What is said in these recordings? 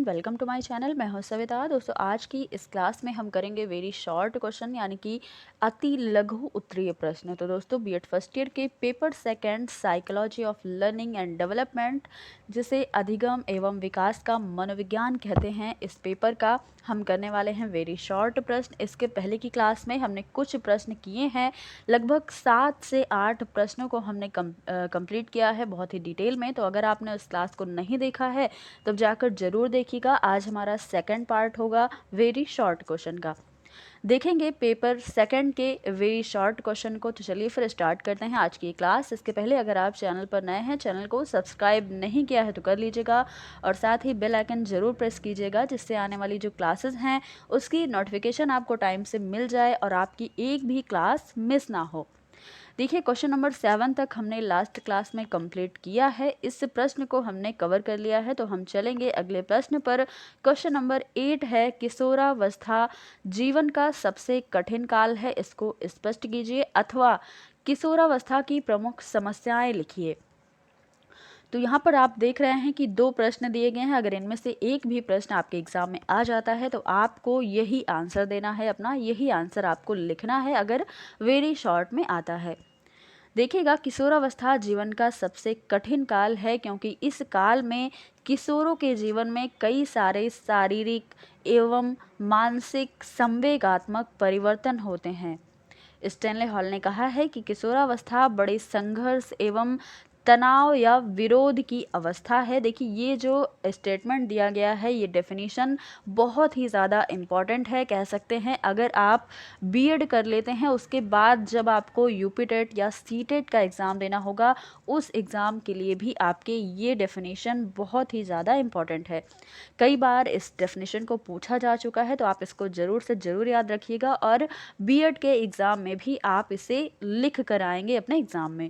Welcome to my channel. मैं हूं सविता। दोस्तों, आज की इस क्लास में हम करेंगे वेरी शॉर्ट क्वेश्चन यानी कि अति लघु उत्तरीय प्रश्न। तो दोस्तों, बीएड फर्स्ट ईयर के paper second psychology of learning and development, जिसे अधिगम एवं विकास का मनोविज्ञान कहते हैं, इस पेपर का हम करने वाले हैं वेरी शॉर्ट प्रश्न। इसके पहले की क्लास में हमने कुछ प्रश्न किए हैं, लगभग 7 से 8 प्रश्नों को हमने कंप्लीट किया है बहुत ही डिटेल में। तो अगर आपने उस क्लास को नहीं देखा है तब जाकर जरूर देखिएगा। आज हमारा सेकंड पार्ट होगा वेरी शॉर्ट क्वेश्चन का। देखेंगे पेपर सेकंड के वेरी शॉर्ट क्वेश्चन को। तो चलिए फिर स्टार्ट करते हैं आज की क्लास। इसके पहले अगर आप चैनल पर नए हैं, चैनल को सब्सक्राइब नहीं किया है तो कर लीजिएगा और साथ ही बेल आइकन जरूर प्रेस कीजिएगा, जिससे आने वाली जो क्लासेस हैं उसकी नोटिफिकेशन आपको टाइम से मिल जाए और आपकी एक भी क्लास मिस ना हो। देखिए, क्वेश्चन नंबर 7 तक हमने लास्ट क्लास में कंप्लीट किया है। इस प्रश्न को हमने कवर कर लिया है। तो हम चलेंगे अगले प्रश्न पर। क्वेश्चन नंबर 8 है, किशोरावस्था जीवन का सबसे कठिन काल है, इसको स्पष्ट कीजिए अथवा किशोरावस्था की प्रमुख समस्याएं लिखिए। तो यहाँ पर आप देख रहे हैं कि 2 प्रश्न दिए गए हैं। अगर इनमें से एक भी प्रश्न आपके एग्जाम में आ जाता है तो आपको यही आंसर देना है, अपना यही आंसर आपको लिखना है अगर वेरी शॉर्ट में आता है। देखिएगा, किशोरावस्था जीवन का सबसे कठिन काल है क्योंकि इस काल में किशोरों के जीवन में कई सारे शारीरिक एवं मानसिक संवेगात्मक परिवर्तन होते हैं। स्टैनले हॉल ने कहा है कि किशोरावस्था बड़े संघर्ष एवं तनाव या विरोध की अवस्था है। देखिए, ये जो स्टेटमेंट दिया गया है, ये डेफिनेशन बहुत ही ज़्यादा इम्पॉर्टेंट है। कह सकते हैं अगर आप बीएड कर लेते हैं, उसके बाद जब आपको यूपी टेट या सी टेट का एग्ज़ाम देना होगा, उस एग्ज़ाम के लिए भी आपके ये डेफिनेशन बहुत ही ज़्यादा इम्पॉर्टेंट है। कई बार इस डेफिनेशन को पूछा जा चुका है, तो आप इसको ज़रूर से ज़रूर याद रखिएगा और बीएड के एग्ज़ाम में भी आप इसे लिख कर आएंगे अपने एग्ज़ाम में।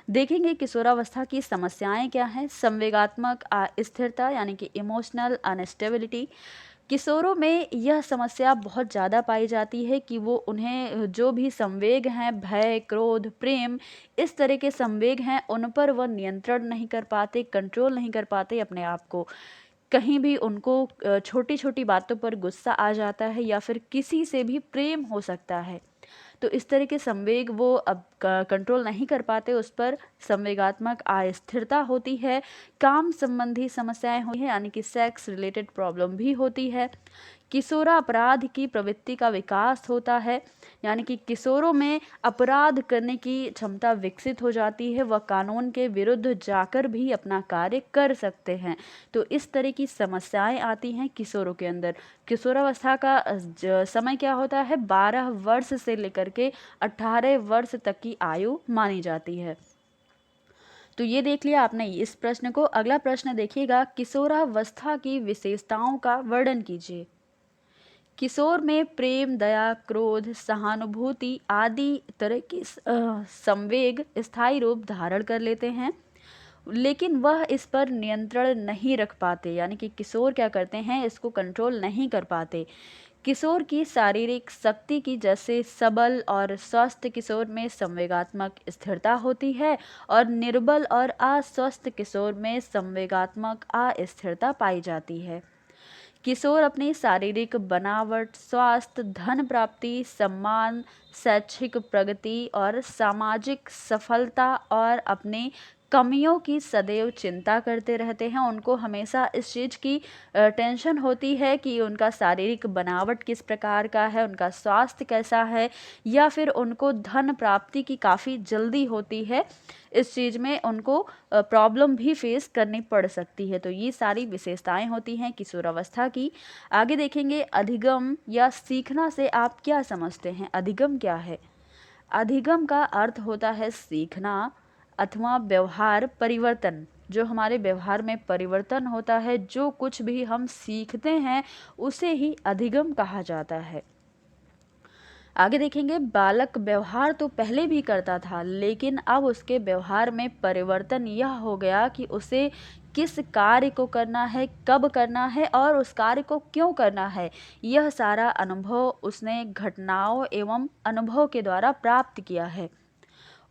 देखेंगे किशोरावस्था की समस्याएं क्या हैं। संवेगात्मक अस्थिरता यानी कि इमोशनल अनस्टेबिलिटी। किशोरों में यह समस्या बहुत ज़्यादा पाई जाती है कि वो उन्हें जो भी संवेग हैं, भय, क्रोध, प्रेम, इस तरह के संवेग हैं, उन पर वह नियंत्रण नहीं कर पाते, कंट्रोल नहीं कर पाते अपने आप को। कहीं भी उनको छोटी छोटी बातों पर गुस्सा आ जाता है या फिर किसी से भी प्रेम हो सकता है। तो इस तरह के संवेग वो अब कंट्रोल नहीं कर पाते, उस पर संवेगात्मक अस्थिरता होती है। काम संबंधी समस्याएं हुई है यानी कि सेक्स रिलेटेड प्रॉब्लम भी होती है। किशोरा अपराध की प्रवृत्ति का विकास होता है, यानी कि किशोरों में अपराध करने की क्षमता विकसित हो जाती है, वह कानून के विरुद्ध जाकर भी अपना कार्य कर सकते हैं। तो इस तरह की समस्याएं आती हैं किशोरों के अंदर। किशोरावस्था का समय क्या होता है, 12 वर्ष से लेकर के 18 वर्ष तक की आयु मानी जाती है। तो ये देख लिया आपने इस प्रश्न को। अगला प्रश्न देखिएगा, किशोरावस्था की विशेषताओं का वर्णन कीजिए। किशोर में प्रेम, दया, क्रोध, सहानुभूति आदि तरह के संवेग स्थायी रूप धारण कर लेते हैं, लेकिन वह इस पर नियंत्रण नहीं रख पाते, यानी कि किशोर क्या करते हैं, इसको कंट्रोल नहीं कर पाते। किशोर की शारीरिक शक्ति की जैसे सबल और स्वस्थ किशोर में संवेगात्मक स्थिरता होती है और निर्बल और अस्वस्थ किशोर में संवेगात्मक अस्थिरता पाई जाती है। किशोर अपनी शारीरिक बनावट, स्वास्थ्य, धन प्राप्ति, सम्मान, शैक्षिक प्रगति और सामाजिक सफलता और अपने कमियों की सदैव चिंता करते रहते हैं। उनको हमेशा इस चीज़ की टेंशन होती है कि उनका शारीरिक बनावट किस प्रकार का है, उनका स्वास्थ्य कैसा है, या फिर उनको धन प्राप्ति की काफ़ी जल्दी होती है। इस चीज़ में उनको प्रॉब्लम भी फेस करनी पड़ सकती है। तो ये सारी विशेषताएं होती हैं किशोरावस्था की। आगे देखेंगे, अधिगम या सीखना से आप क्या समझते हैं। अधिगम क्या है? अधिगम का अर्थ होता है सीखना अथवा व्यवहार परिवर्तन। जो हमारे व्यवहार में परिवर्तन होता है, जो कुछ भी हम सीखते हैं, उसे ही अधिगम कहा जाता है। आगे देखेंगे, बालक व्यवहार तो पहले भी करता था, लेकिन अब उसके व्यवहार में परिवर्तन यह हो गया कि उसे किस कार्य को करना है, कब करना है और उस कार्य को क्यों करना है, यह सारा अनुभव उसने घटनाओं एवं अनुभव के द्वारा प्राप्त किया है।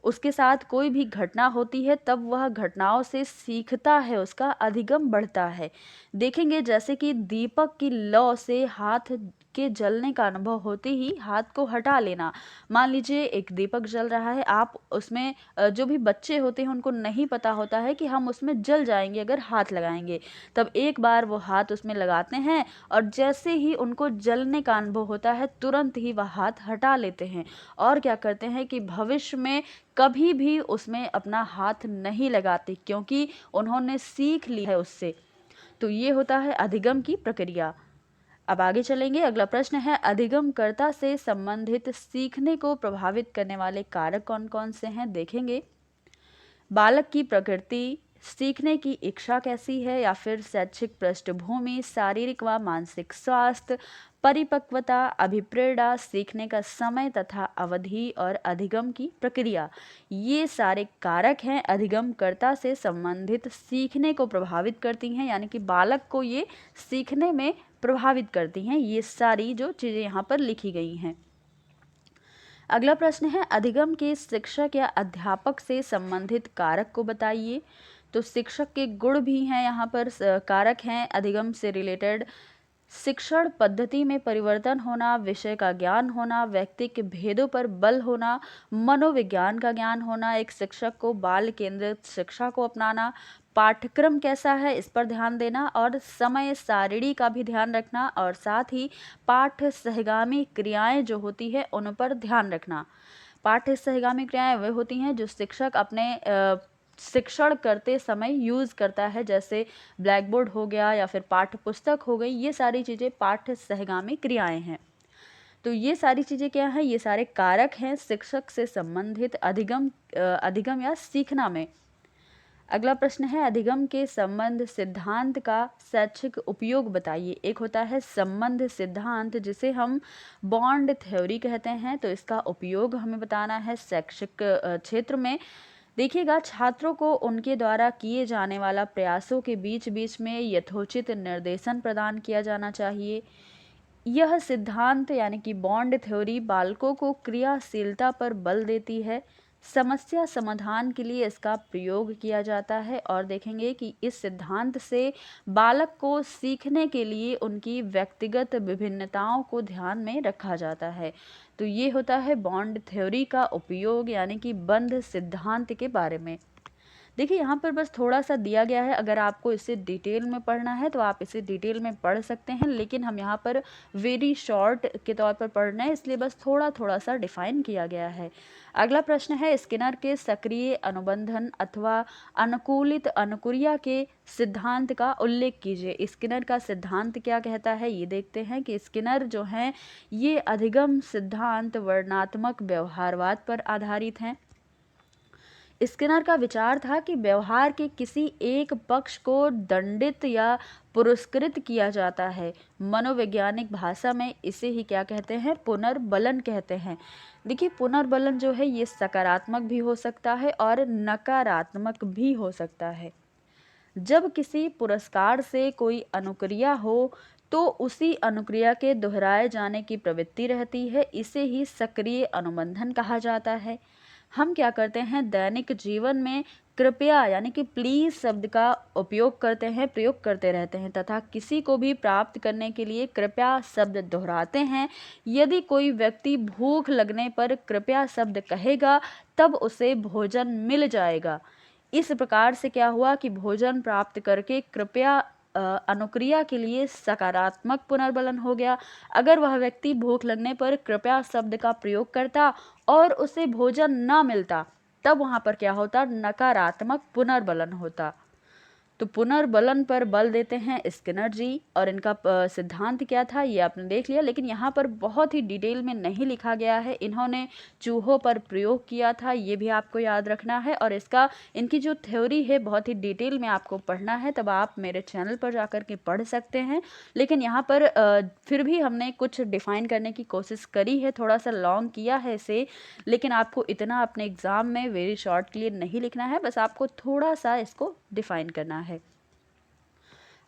उसके साथ कोई भी घटना होती है तब वह घटनाओं से सीखता है, उसका अधिगम बढ़ता है। देखेंगे जैसे कि दीपक की लौ से हाथ के जलने का अनुभव होते ही हाथ को हटा लेना। मान लीजिए एक दीपक जल रहा है, आप उसमें जो भी बच्चे होते हैं उनको नहीं पता होता है कि हम उसमें जल जाएंगे अगर हाथ लगाएंगे। तब एक बार वो हाथ उसमें लगाते हैं और जैसे ही उनको जलने का अनुभव होता है तुरंत ही वह हाथ हटा लेते हैं और क्या करते हैं कि भविष्य में कभी भी उसमें अपना हाथ नहीं लगाते, क्योंकि उन्होंने सीख ली है उससे। तो ये होता है अधिगम की प्रक्रिया। अब आगे चलेंगे। अगला प्रश्न है, अधिगमकर्ता से संबंधित सीखने को प्रभावित करने वाले कारक कौन कौन से हैं? देखेंगे बालक की प्रकृति, सीखने की इच्छा कैसी है, या फिर शैक्षिक पृष्ठभूमि, शारीरिक व मानसिक स्वास्थ्य, परिपक्वता, अभिप्रेरणा, सीखने का समय तथा अवधि और अधिगम की प्रक्रिया। ये सारे कारक हैं अधिगमकर्ता से संबंधित सीखने को प्रभावित करती हैं, यानी कि बालक को ये सीखने में प्रभावित करती हैं। ये सारी जो चीज़ें यहाँ पर लिखी गई हैं। अगला प्रश्न है, अधिगम के शिक्षक या अध्यापक से संबंधित कारक को बताइए। तो शिक्षक के गुण भी हैं यहाँ पर, कारक हैं अधिगम से रिलेटेड। शिक्षण पद्धति में परिवर्तन होना, विषय का ज्ञान होना, व्यक्ति के भेदों पर बल होना, मनोविज्ञान का ज्ञान होना, एक शिक्षक को बाल केंद्रित शिक्षा को अपनाना, पाठ्यक्रम कैसा है इस पर ध्यान देना और समय सारिणी का भी ध्यान रखना, और साथ ही पाठ्य सहगामी क्रियाएं जो होती है उन पर ध्यान रखना। पाठ्य सहगामी क्रियाएं वे होती हैं जो शिक्षक अपने शिक्षण करते समय यूज़ करता है, जैसे ब्लैक बोर्ड हो गया या फिर पाठ्य पुस्तक हो गई। ये सारी चीज़ें पाठ्य सहगामी क्रियाएं हैं। तो ये सारी चीज़ें क्या हैं? ये सारे कारक हैं शिक्षक से संबंधित अधिगम या सीखना में। अगला प्रश्न है, अधिगम के संबंध सिद्धांत का शैक्षिक उपयोग बताइए। एक होता है संबंध सिद्धांत जिसे हम बॉन्ड थ्योरी कहते हैं, तो इसका उपयोग हमें बताना है शैक्षिक क्षेत्र में। देखिएगा, छात्रों को उनके द्वारा किए जाने वाला प्रयासों के बीच बीच में यथोचित निर्देशन प्रदान किया जाना चाहिए। यह सिद्धांत यानी कि बॉन्ड थ्योरी बालकों को क्रियाशीलता पर बल देती है। समस्या समाधान के लिए इसका प्रयोग किया जाता है और देखेंगे कि इस सिद्धांत से बालक को सीखने के लिए उनकी व्यक्तिगत विभिन्नताओं को ध्यान में रखा जाता है। तो ये होता है बॉन्ड थ्योरी का उपयोग यानी कि बंध सिद्धांत के बारे में। देखिए यहाँ पर बस थोड़ा सा दिया गया है, अगर आपको इसे डिटेल में पढ़ना है तो आप इसे डिटेल में पढ़ सकते हैं, लेकिन हम यहाँ पर वेरी शॉर्ट के तौर पर पढ़ रहे हैं, इसलिए बस थोड़ा थोड़ा सा डिफाइन किया गया है। अगला प्रश्न है, स्किनर के सक्रिय अनुबंधन अथवा अनुकूलित अनुक्रिया के सिद्धांत का उल्लेख कीजिए। स्किनर का सिद्धांत क्या कहता है ये देखते हैं कि स्किनर जो है ये अधिगम सिद्धांत वर्णनात्मक व्यवहारवाद पर आधारित हैं। स्किनर का विचार था कि व्यवहार के किसी एक पक्ष को दंडित या पुरस्कृत किया जाता है। मनोवैज्ञानिक भाषा में इसे ही क्या कहते हैं? पुनर्बलन कहते हैं। देखिए, पुनर्बलन जो है ये सकारात्मक भी हो सकता है और नकारात्मक भी हो सकता है। जब किसी पुरस्कार से कोई अनुक्रिया हो तो उसी अनुक्रिया के दोहराए जाने की प्रवृत्ति रहती है, इसे ही सक्रिय अनुबंधन कहा जाता है। हम क्या करते हैं दैनिक जीवन में कृपया यानी कि प्लीज शब्द का उपयोग करते हैं, प्रयोग करते रहते हैं तथा किसी को भी प्राप्त करने के लिए कृपया शब्द दोहराते हैं। यदि कोई व्यक्ति भूख लगने पर कृपया शब्द कहेगा तब उसे भोजन मिल जाएगा। इस प्रकार से क्या हुआ कि भोजन प्राप्त करके कृपया अनुक्रिया के लिए सकारात्मक पुनर्बलन हो गया। अगर वह व्यक्ति भूख लगने पर कृपया शब्द का प्रयोग करता और उसे भोजन ना मिलता तब वहां पर क्या होता? नकारात्मक पुनर्बलन होता। तो पुनर्बलन पर बल देते हैं स्किनर जी, और इनका सिद्धांत क्या था ये आपने देख लिया, लेकिन यहाँ पर बहुत ही डिटेल में नहीं लिखा गया है। इन्होंने चूहों पर प्रयोग किया था, ये भी आपको याद रखना है, और इसका इनकी जो थ्योरी है बहुत ही डिटेल में आपको पढ़ना है, तब आप मेरे चैनल पर जाकर के पढ़ सकते हैं। लेकिन यहाँ पर फिर भी हमने कुछ डिफाइन करने की कोशिश करी है, थोड़ा सा लॉन्ग किया है इसे, लेकिन आपको इतना अपने एग्जाम में वेरी शॉर्ट के लिए नहीं लिखना है, बस आपको थोड़ा सा इसको डिफाइन करना है।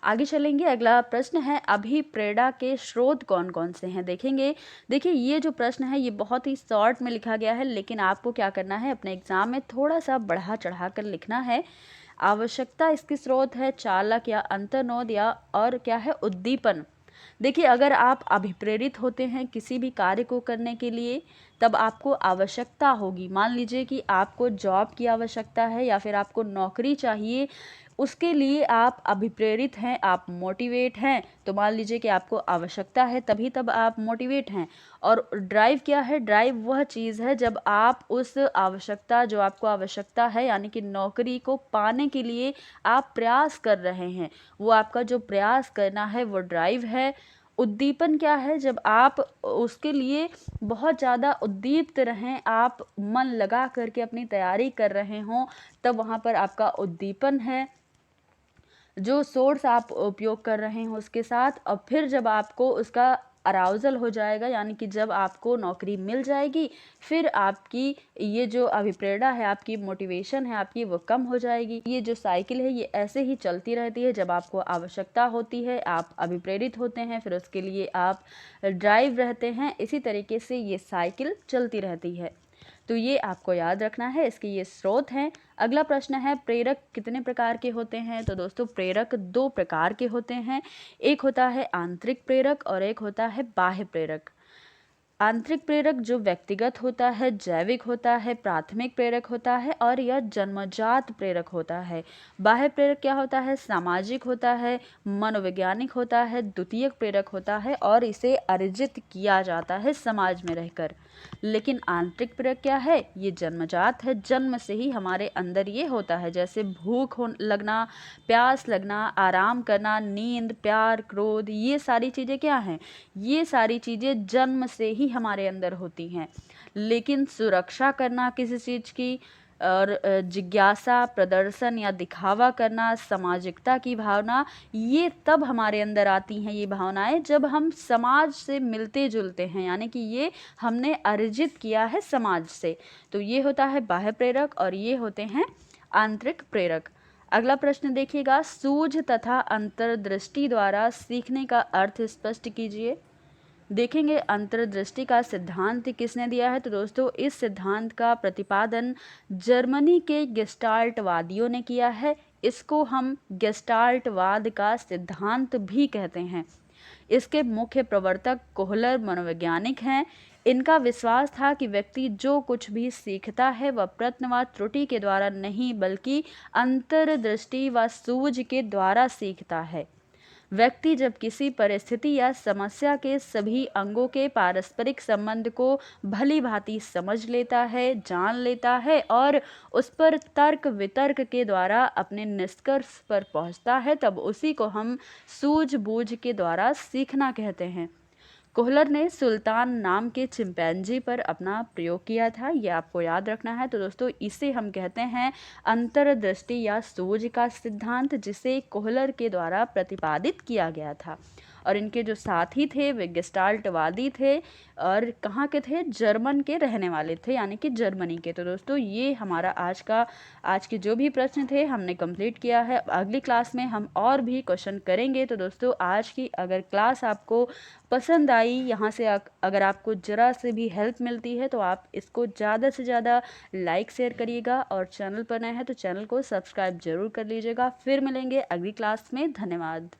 आगे चलेंगे। अगला प्रश्न है, अभिप्रेरणा के स्रोत कौन कौन से हैं, देखेंगे। देखिए ये जो प्रश्न है ये बहुत ही शॉर्ट में लिखा गया है, लेकिन आपको क्या करना है, अपने एग्जाम में थोड़ा सा बढ़ा चढ़ा कर लिखना है। आवश्यकता इसके स्रोत है चालक या अंतर्नोद या और क्या है, उद्दीपन। देखिए अगर आप अभिप्रेरित होते हैं किसी भी कार्य को करने के लिए, तब आपको आवश्यकता होगी। मान लीजिए कि आपको जॉब की आवश्यकता है या फिर आपको नौकरी चाहिए, उसके लिए आप अभिप्रेरित हैं, आप मोटिवेट हैं, तो मान लीजिए कि आपको आवश्यकता है तभी तब आप मोटिवेट हैं। और ड्राइव क्या है, ड्राइव वह चीज़ है जब आप उस आवश्यकता, जो आपको आवश्यकता है यानी कि नौकरी को पाने के लिए आप प्रयास कर रहे हैं, वो आपका जो प्रयास करना है वो ड्राइव है। उद्दीपन क्या है, जब आप उसके लिए बहुत ज़्यादा उद्दीप्त रहें, आप मन लगा करके अपनी तैयारी कर रहे हों, तब वहाँ पर आपका उद्दीपन है। जो सोर्स आप उपयोग कर रहे हैं उसके साथ, और फिर जब आपको उसका अराउजल हो जाएगा यानी कि जब आपको नौकरी मिल जाएगी, फिर आपकी ये जो अभिप्रेरणा है, आपकी मोटिवेशन है आपकी, वो कम हो जाएगी। ये जो साइकिल है ये ऐसे ही चलती रहती है। जब आपको आवश्यकता होती है आप अभिप्रेरित होते हैं, फिर उसके लिए आप ड्राइव रहते हैं। इसी तरीके से ये साइकिल चलती रहती है। तो ये आपको याद रखना है, इसके ये स्रोत हैं। अगला प्रश्न है, प्रेरक कितने प्रकार के होते हैं। तो दोस्तों प्रेरक दो प्रकार के होते हैं, एक होता है आंतरिक प्रेरक और एक होता है बाह्य प्रेरक। आंतरिक प्रेरक जो व्यक्तिगत होता है, जैविक होता है, प्राथमिक प्रेरक होता है और यह जन्मजात प्रेरक होता है। बाह्य प्रेरक क्या होता है, सामाजिक होता है, मनोवैज्ञानिक होता है, द्वितीयक प्रेरक होता है और इसे अर्जित किया जाता है समाज में रहकर। लेकिन आंतरिक प्रेरक क्या है, ये जन्मजात है, जन्म से ही हमारे अंदर ये होता है। जैसे भूख लगना, प्यास लगना, आराम करना, नींद, प्यार, क्रोध, ये सारी चीज़ें क्या हैं, ये सारी चीज़ें जन्म से ही हमारे अंदर होती हैं। लेकिन सुरक्षा करना किसी चीज़ की, और जिज्ञासा, प्रदर्शन या दिखावा करना, सामाजिकता की भावना, ये तब हमारे अंदर आती हैं ये भावनाएं जब हम समाज से मिलते जुलते हैं, यानी कि ये हमने अर्जित किया है समाज से। तो ये होता है बाह्य प्रेरक और ये होते हैं आंतरिक प्रेरक। अगला प्रश्न देखिएगा, सूझ तथा अंतर्दृष्टि द्वारा सीखने का अर्थ स्पष्ट कीजिए। देखेंगे अंतर्दृष्टि का सिद्धांत किसने दिया है। तो दोस्तों इस सिद्धांत का प्रतिपादन जर्मनी के गेस्टाल्टवादियों ने किया है। इसको हम गेस्टाल्टवाद का सिद्धांत भी कहते हैं। इसके मुख्य प्रवर्तक कोहलर मनोवैज्ञानिक हैं। इनका विश्वास था कि व्यक्ति जो कुछ भी सीखता है वह प्रश्न व त्रुटि के द्वारा नहीं बल्कि अंतर्दृष्टि व सूझ के द्वारा सीखता है। व्यक्ति जब किसी परिस्थिति या समस्या के सभी अंगों के पारस्परिक संबंध को भली भांति समझ लेता है, जान लेता है और उस पर तर्क वितर्क के द्वारा अपने निष्कर्ष पर पहुंचता है, तब उसी को हम सूझबूझ के द्वारा सीखना कहते हैं। कोहलर ने सुल्तान नाम के चिंपैंजी पर अपना प्रयोग किया था, ये आपको याद रखना है। तो दोस्तों इसे हम कहते हैं अंतर्दृष्टि या सूझ का सिद्धांत, जिसे कोहलर के द्वारा प्रतिपादित किया गया था। और इनके जो साथी थे वे गेस्टाल्टवादी थे और कहाँ के थे, जर्मन के रहने वाले थे, यानी कि जर्मनी के। तो दोस्तों ये हमारा आज के जो भी प्रश्न थे हमने कंप्लीट किया है। अगली क्लास में हम और भी क्वेश्चन करेंगे। तो दोस्तों आज की अगर क्लास आपको पसंद आई, यहाँ से अगर आपको ज़रा से भी हेल्प मिलती है तो आप इसको ज़्यादा से ज़्यादा लाइक शेयर करिएगा और चैनल पर नए हैं तो चैनल को सब्सक्राइब जरूर कर लीजिएगा। फिर मिलेंगे अगली क्लास में। धन्यवाद।